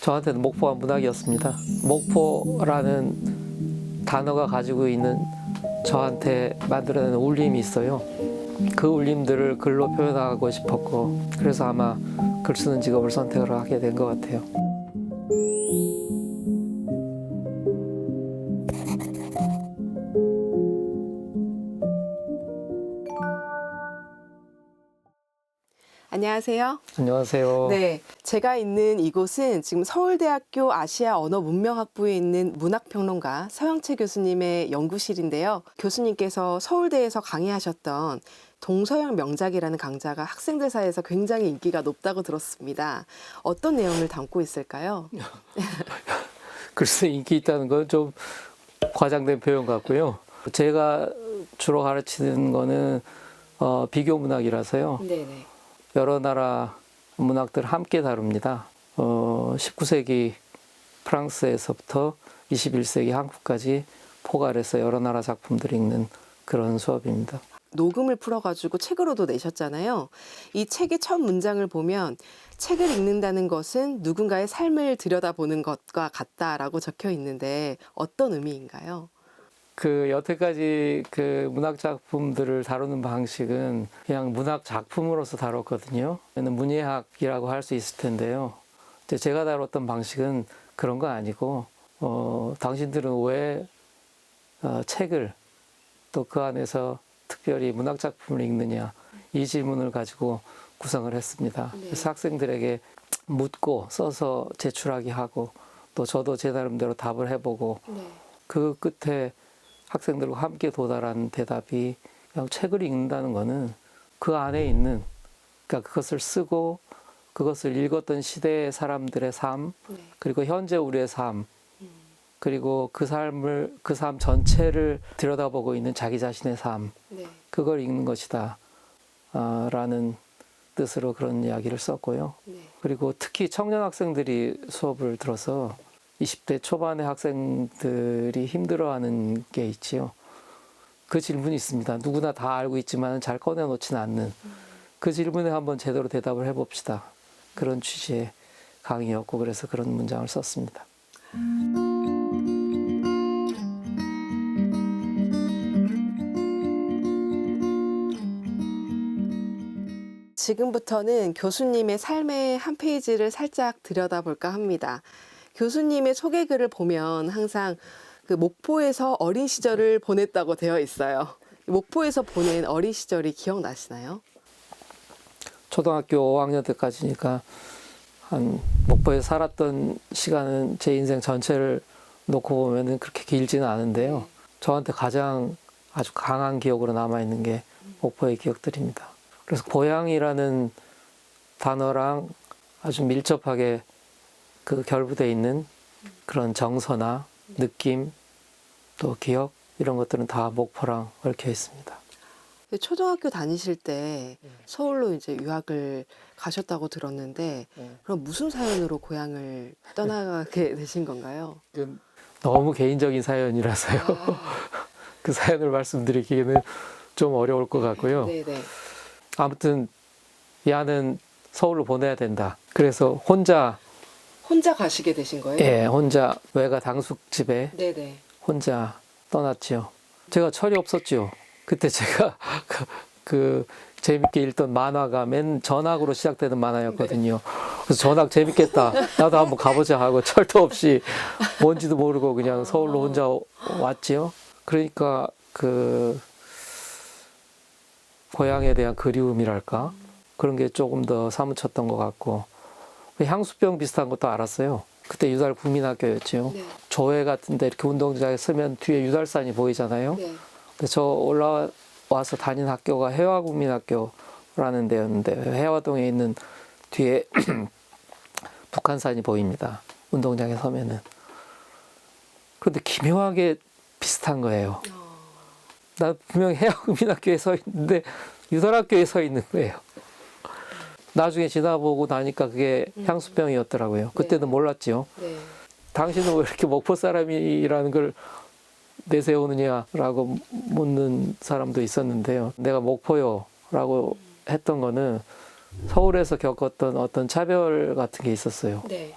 저한테는 목포가 문학이었습니다. 목포라는 단어가 가지고 있는 저한테 만들어내는 울림이 있어요. 그 울림들을 글로 표현하고 싶었고, 그래서 아마 글 쓰는 직업을 선택을 하게 된 것 같아요. 안녕하세요. 안녕하세요. 네, 제가 있는 이곳은 지금 서울대학교 아시아 언어 문명학부에 있는 문학평론가 서영채 교수님의 연구실인데요. 교수님께서 서울대에서 강의하셨던 동서양 명작이라는 강좌가 학생들 사이에서 굉장히 인기가 높다고 들었습니다. 어떤 내용을 담고 있을까요? 글쎄, 인기 있다는 건 좀 과장된 표현 같고요. 제가 주로 가르치는 거는 비교 문학이라서요. 네네. 여러 나라 문학들을 함께 다룹니다. 19세기 프랑스에서부터 21세기 한국까지 포괄해서 여러 나라 작품들을 읽는 그런 수업입니다. 녹음을 풀어가지고 책으로도 내셨잖아요. 이 책의 첫 문장을 보면 책을 읽는다는 것은 누군가의 삶을 들여다보는 것과 같다라고 적혀 있는데 어떤 의미인가요? 여태까지 그 문학 작품들을 다루는 방식은 그냥 문학 작품으로서 다뤘거든요. 문예학이라고 할 수 있을 텐데요. 제가 다뤘던 방식은 그런 거 아니고, 당신들은 왜 책을 또 그 안에서 특별히 문학 작품을 읽느냐, 이 질문을 가지고 구성을 했습니다. 네. 그래서 학생들에게 묻고 써서 제출하게 하고, 또 저도 제 나름대로 답을 해보고, 네. 그 끝에 학생들과 함께 도달한 대답이 그냥 책을 읽는다는 거는 그 안에 있는, 그러니까 그것을 쓰고 그것을 읽었던 시대의 사람들의 삶, 네. 그리고 현재 우리의 삶, 그리고 그 삶 전체를 들여다보고 있는 자기 자신의 삶, 네. 그걸 읽는 것이다 라는 뜻으로 그런 이야기를 썼고요. 네. 그리고 특히 청년 학생들이 수업을 들어서 20대 초반의 학생들이 힘들어하는 게 있지요. 그 질문이 있습니다. 누구나 다 알고 있지만 잘 꺼내놓지는 않는 그 질문에 한번 제대로 대답을 해봅시다. 그런 취지의 강의였고, 그래서 그런 문장을 썼습니다. 지금부터는 교수님의 삶의 한 페이지를 살짝 들여다볼까 합니다. 교수님의 소개글을 보면 항상 그 목포에서 어린 시절을 보냈다고 되어 있어요. 목포에서 보낸 어린 시절이 기억나시나요? 초등학교 5학년 때까지니까 한 목포에 살았던 시간은 제 인생 전체를 놓고 보면 그렇게 길지는 않은데요. 저한테 가장 아주 강한 기억으로 남아있는 게 목포의 기억들입니다. 그래서 고향이라는 단어랑 아주 밀접하게 그 결부되어 있는 그런 정서나 느낌, 또 기억, 이런 것들은 다 목포랑 얽혀 있습니다. 초등학교 다니실 때 서울로 이제 유학을 가셨다고 들었는데 그럼 무슨 사연으로 고향을 떠나게 되신 건가요? 너무 개인적인 사연이라서요. 그 사연을 말씀드리기에는 좀 어려울 것 같고요. 네네. 아무튼 야는 서울로 보내야 된다. 그래서 혼자 가시게 되신 거예요? 예, 혼자 외가 당숙집에 네네. 혼자 떠났지요. 제가 철이 없었죠. 그때 제가 그 재밌게 읽던 만화가 맨 전학으로 시작되는 만화였거든요. 그래서 전학 재밌겠다. 나도 한번 가보자 하고 철도 없이 뭔지도 모르고 그냥 서울로 혼자 왔지요. 그러니까 그 고향에 대한 그리움이랄까? 그런 게 조금 더 사무쳤던 것 같고, 향수병 비슷한 것도 알았어요. 그때 유달 국민학교였죠. 네. 조회 같은데 이렇게 운동장에 서면 뒤에 유달산이 보이잖아요. 네. 근데 저 올라와서 다닌 학교가 해화국민학교라는 데였는데, 해화동에 있는 뒤에 북한산이 보입니다. 운동장에 서면은. 그런데 기묘하게 비슷한 거예요. 나 분명히 해화국민학교에 서 있는데 유달학교에 서 있는 거예요. 나중에 지나보고 나니까 그게 향수병이었더라고요. 그때는 몰랐지요. 네. 당신은 왜 이렇게 목포 사람이라는 걸 내세우느냐라고 묻는 사람도 있었는데요. 내가 목포요라고 했던 거는 서울에서 겪었던 어떤 차별 같은 게 있었어요. 네.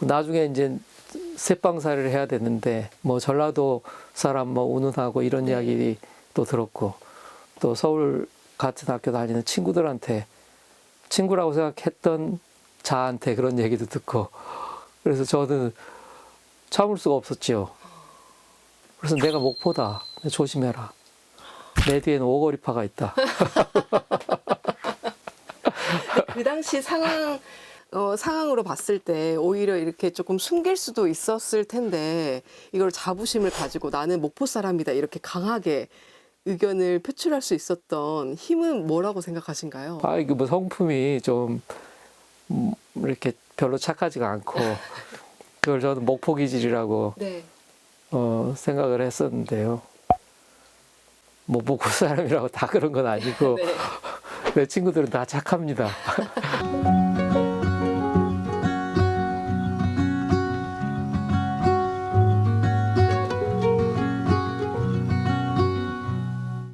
나중에 이제 새방살이를 해야 됐는데 뭐 전라도 사람 뭐 운운하고 이런 이야기도 들었고 또 서울 같은 학교 다니는 친구들한테 친구라고 생각했던 자한테 그런 얘기도 듣고 그래서 저는 참을 수가 없었지요. 그래서 내가 목포다. 조심해라. 내 뒤에는 오거리파가 있다. 그 당시 상황으로 봤을 때 오히려 이렇게 조금 숨길 수도 있었을 텐데 이걸 자부심을 가지고 나는 목포 사람이다 이렇게 강하게 의견을 표출할 수 있었던 힘은 뭐라고 생각하신가요? 아, 이거 뭐 성품이 좀 이렇게 별로 착하지가 않고 그걸 저는 목포 기질이라고 네. 생각을 했었는데요. 뭐 목포 사람이라고 다 그런 건 아니고 네. 내 친구들은 다 착합니다.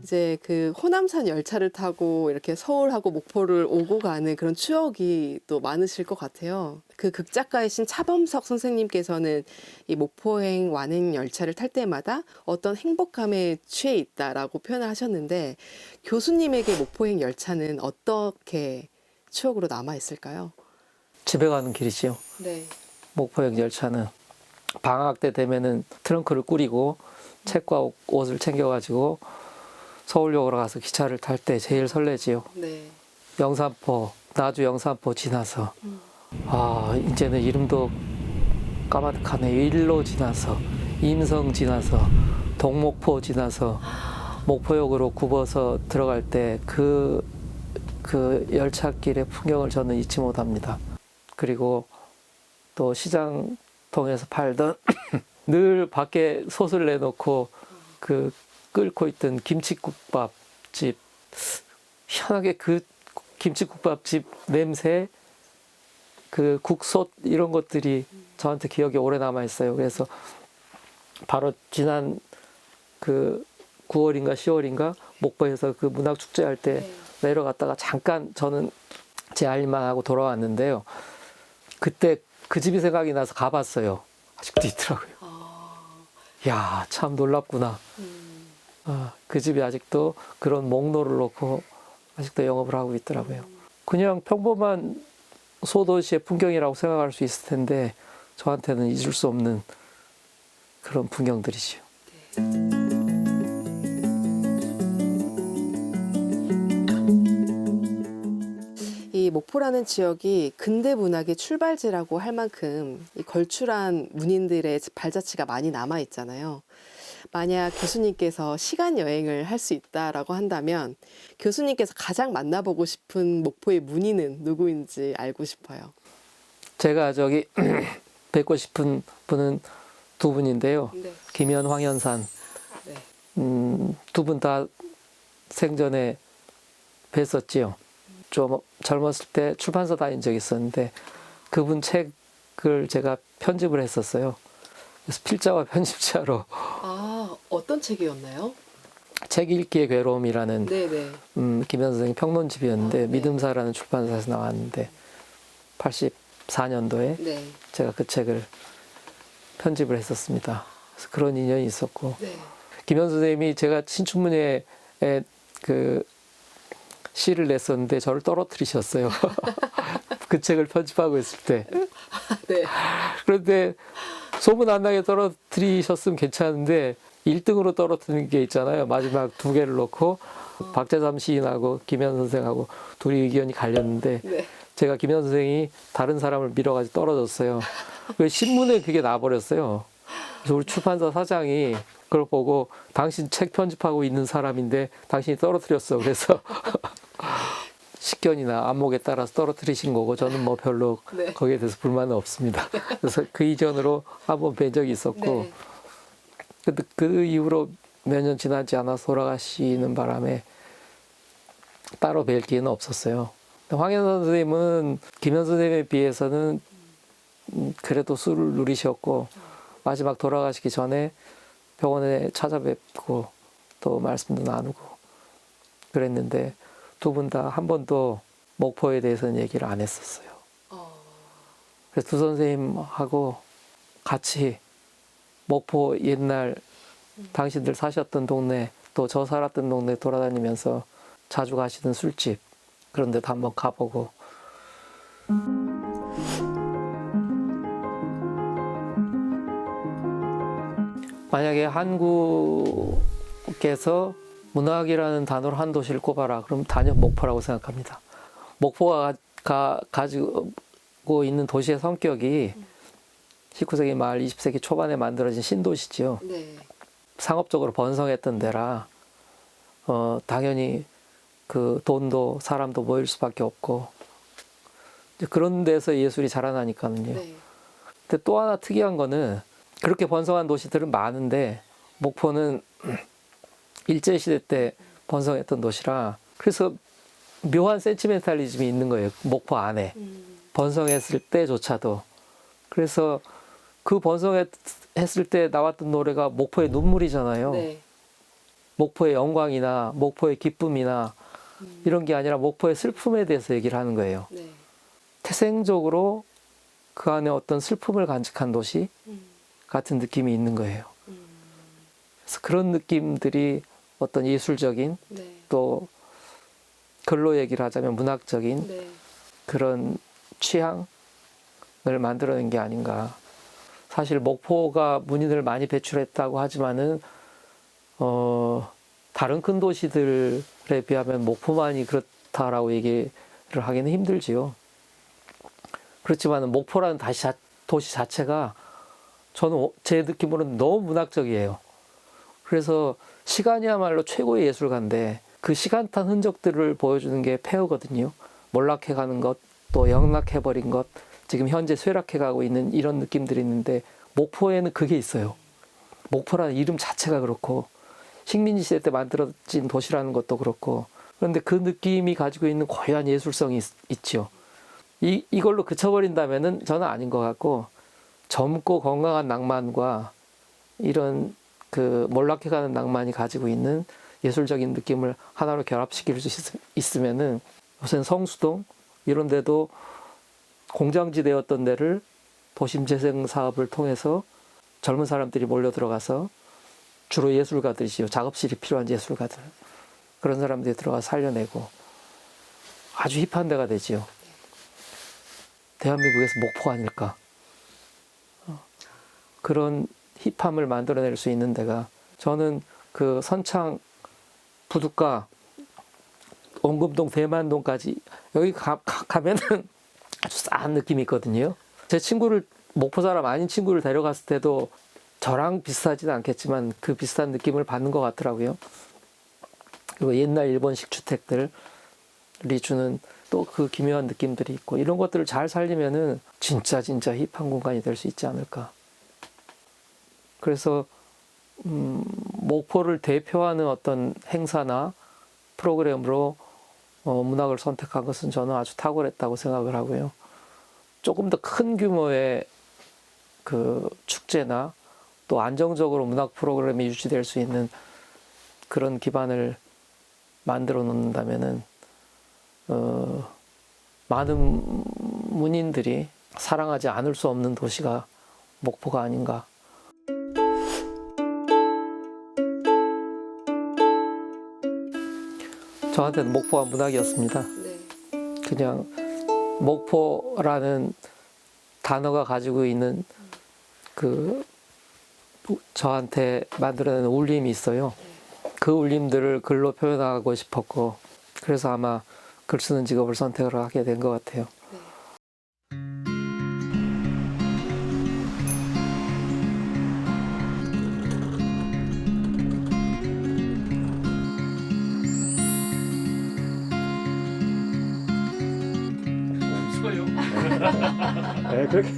이제 그 호남산 열차를 타고 이렇게 서울하고 목포를 오고 가는 그런 추억이 또 많으실 것 같아요. 그 극작가이신 차범석 선생님께서는 이 목포행 완행 열차를 탈 때마다 어떤 행복감에 취해 있다라고 표현을 하셨는데 교수님에게 목포행 열차는 어떻게 추억으로 남아 있을까요? 집에 가는 길이지요. 네. 목포역 열차는 방학 때 되면은 트렁크를 꾸리고 책과 옷을 챙겨가지고 서울역으로 가서 기차를 탈 때 제일 설레지요. 네. 영산포, 나주 영산포 지나서 아 이제는 이름도 까마득하네. 일로 지나서 임성 지나서 동목포 지나서 목포역으로 굽어서 들어갈 때 그 열차길의 풍경을 저는 잊지 못합니다. 그리고 또 시장통에서 팔던 늘 밖에 솥을 내놓고 그 끓고 있던 김치국밥집 희한하게 그 김치국밥집 냄새 그 국솥 이런 것들이 저한테 기억에 오래 남아 있어요. 그래서 바로 지난 그 9월인가 10월인가 목포에서 그 문학 축제 할 때 내려갔다가 잠깐 저는 제 할 일만 하고 돌아왔는데요. 그때 그 집이 생각이 나서 가봤어요. 아직도 있더라고요. 야, 참 놀랍구나. 아, 그 집이 아직도 그런 목로를 놓고 아직도 영업을 하고 있더라고요. 그냥 평범한 소도시의 풍경이라고 생각할 수 있을 텐데 저한테는 잊을 수 없는 그런 풍경들이지요. 이 목포라는 지역이 근대 문학의 출발지라고 할 만큼 이 걸출한 문인들의 발자취가 많이 남아 있잖아요. 만약 교수님께서 시간 여행을 할 수 있다라고 한다면 교수님께서 가장 만나보고 싶은 목포의 문인은 누구인지 알고 싶어요. 제가 저기 뵙고 싶은 분은 두 분인데요. 네. 김현, 황현산. 네. 두 분 다 생전에 뵀었지요. 좀 젊었을 때 출판사 다닌 적이 있었는데 그분 책을 제가 편집을 했었어요. 그래서 필자와 편집자로 아, 어떤 책이었나요? 책 읽기의 괴로움이라는 네네. 김현 선생님 평론집이었는데 네. 믿음사라는 출판사에서 나왔는데 84년도에 네. 제가 그 책을 편집을 했었습니다. 그래서 그런 인연이 있었고 네. 김현 선생님이 제가 신춘문예에 그 시를 냈었는데 저를 떨어뜨리셨어요. 그 책을 편집하고 있을 때. 네. 그런데 소문 안 나게 떨어뜨리셨으면 괜찮은데 1등으로 떨어뜨린 게 있잖아요. 마지막 두 개를 놓고 박재삼 시인하고 김현 선생하고 둘이 의견이 갈렸는데 네. 제가 김현 선생이 다른 사람을 밀어가지고 떨어졌어요. 그 신문에 그게 나버렸어요. 그래서 우리 출판사 사장이 그걸 보고 당신 책 편집하고 있는 사람인데 당신이 떨어뜨렸어. 그래서 식견이나 안목에 따라서 떨어뜨리신 거고 저는 뭐 별로 네. 거기에 대해서 불만은 없습니다. 그래서 그 이전으로 한번 뵌 적이 있었고 네. 근데 그 이후로 몇 년 지나지 않아서 돌아가시는 바람에 따로 뵐 기회는 없었어요. 황현선 선생님은 김현 선생님에 비해서는 그래도 술을 누리셨고 마지막 돌아가시기 전에 병원에 찾아뵙고 또 말씀도 나누고 그랬는데 두 분 다 한 번도 목포에 대해서는 얘기를 안 했었어요. 그래서 두 선생님하고 같이 목포 옛날 당신들 사셨던 동네 또 저 살았던 동네 돌아다니면서 자주 가시던 술집 그런 데도 한번 가보고 만약에 한국에서 문학이라는 단어로 한 도시를 꼽아라 그럼 단연 목포라고 생각합니다. 목포가 가지고 있는 도시의 성격이 19세기 말 20세기 초반에 만들어진 신도시죠. 네. 상업적으로 번성했던 데라 당연히 그 돈도 사람도 모일 수밖에 없고 이제 그런 데서 예술이 자라나니까요. 네. 근데 또 하나 특이한 거는 그렇게 번성한 도시들은 많은데 목포는 일제시대 때 번성했던 도시라 그래서 묘한 센티멘탈리즘이 있는 거예요. 목포 안에 번성했을 때조차도. 그래서 그 번성했을 때 나왔던 노래가 목포의 눈물이잖아요. 네. 목포의 영광이나 목포의 기쁨이나 이런 게 아니라 목포의 슬픔에 대해서 얘기를 하는 거예요. 네. 태생적으로 그 안에 어떤 슬픔을 간직한 도시 같은 느낌이 있는 거예요. 그래서 그런 느낌들이 어떤 예술적인 네. 또 글로 얘기를 하자면 문학적인 네. 그런 취향을 만들어낸 게 아닌가. 사실 목포가 문인을 많이 배출했다고 하지만은 다른 큰 도시들에 비하면 목포만이 그렇다라고 얘기를 하기는 힘들지요. 그렇지만은 목포라는 도시 자체가 저는 제 느낌으로는 너무 문학적이에요. 그래서 시간이야말로 최고의 예술가인데 그 시간 탄 흔적들을 보여주는 게 폐허거든요. 몰락해가는 것, 또 영락해버린 것, 지금 현재 쇠락해가고 있는 이런 느낌들이 있는데 목포에는 그게 있어요. 목포라는 이름 자체가 그렇고 식민지 시대 때 만들어진 도시라는 것도 그렇고 그런데 그 느낌이 가지고 있는 고유한 예술성이 있죠. 이걸로 그쳐버린다면은 저는 아닌 것 같고 젊고 건강한 낭만과 이런 그 몰락해가는 낭만이 가지고 있는 예술적인 느낌을 하나로 결합시킬 수 있으면은 요새는 성수동 이런 데도 공장지대였던 데를 도심 재생 사업을 통해서 젊은 사람들이 몰려 들어가서 주로 예술가들이지요. 작업실이 필요한 예술가들. 그런 사람들이 들어가서 살려내고 아주 힙한 데가 되지요. 대한민국에서 목포가 아닐까. 그런 힙함을 만들어낼 수 있는 데가 저는 그 선창 부둣가 원금동 대만동까지 여기 가면은 아주 싸한 느낌이 있거든요. 제 친구를 목포 사람 아닌 친구를 데려갔을 때도 저랑 비슷하지는 않겠지만 그 비슷한 느낌을 받는 것 같더라고요. 그리고 옛날 일본식 주택들이 주는 또 그 기묘한 느낌들이 있고 이런 것들을 잘 살리면은 진짜 힙한 공간이 될 수 있지 않을까. 그래서 목포를 대표하는 어떤 행사나 프로그램으로 문학을 선택한 것은 저는 아주 탁월했다고 생각을 하고요. 조금 더 큰 규모의 그 축제나 또 안정적으로 문학 프로그램이 유지될 수 있는 그런 기반을 만들어 놓는다면은 많은 문인들이 사랑하지 않을 수 없는 도시가 목포가 아닌가. 저한테는 목포가 문학이었습니다. 네. 그냥 목포라는 단어가 가지고 있는 그 저한테 만들어내는 울림이 있어요. 그 울림들을 글로 표현하고 싶었고 그래서 아마 글 쓰는 직업을 선택을 하게 된 것 같아요. 수고해요. 네, 그렇게.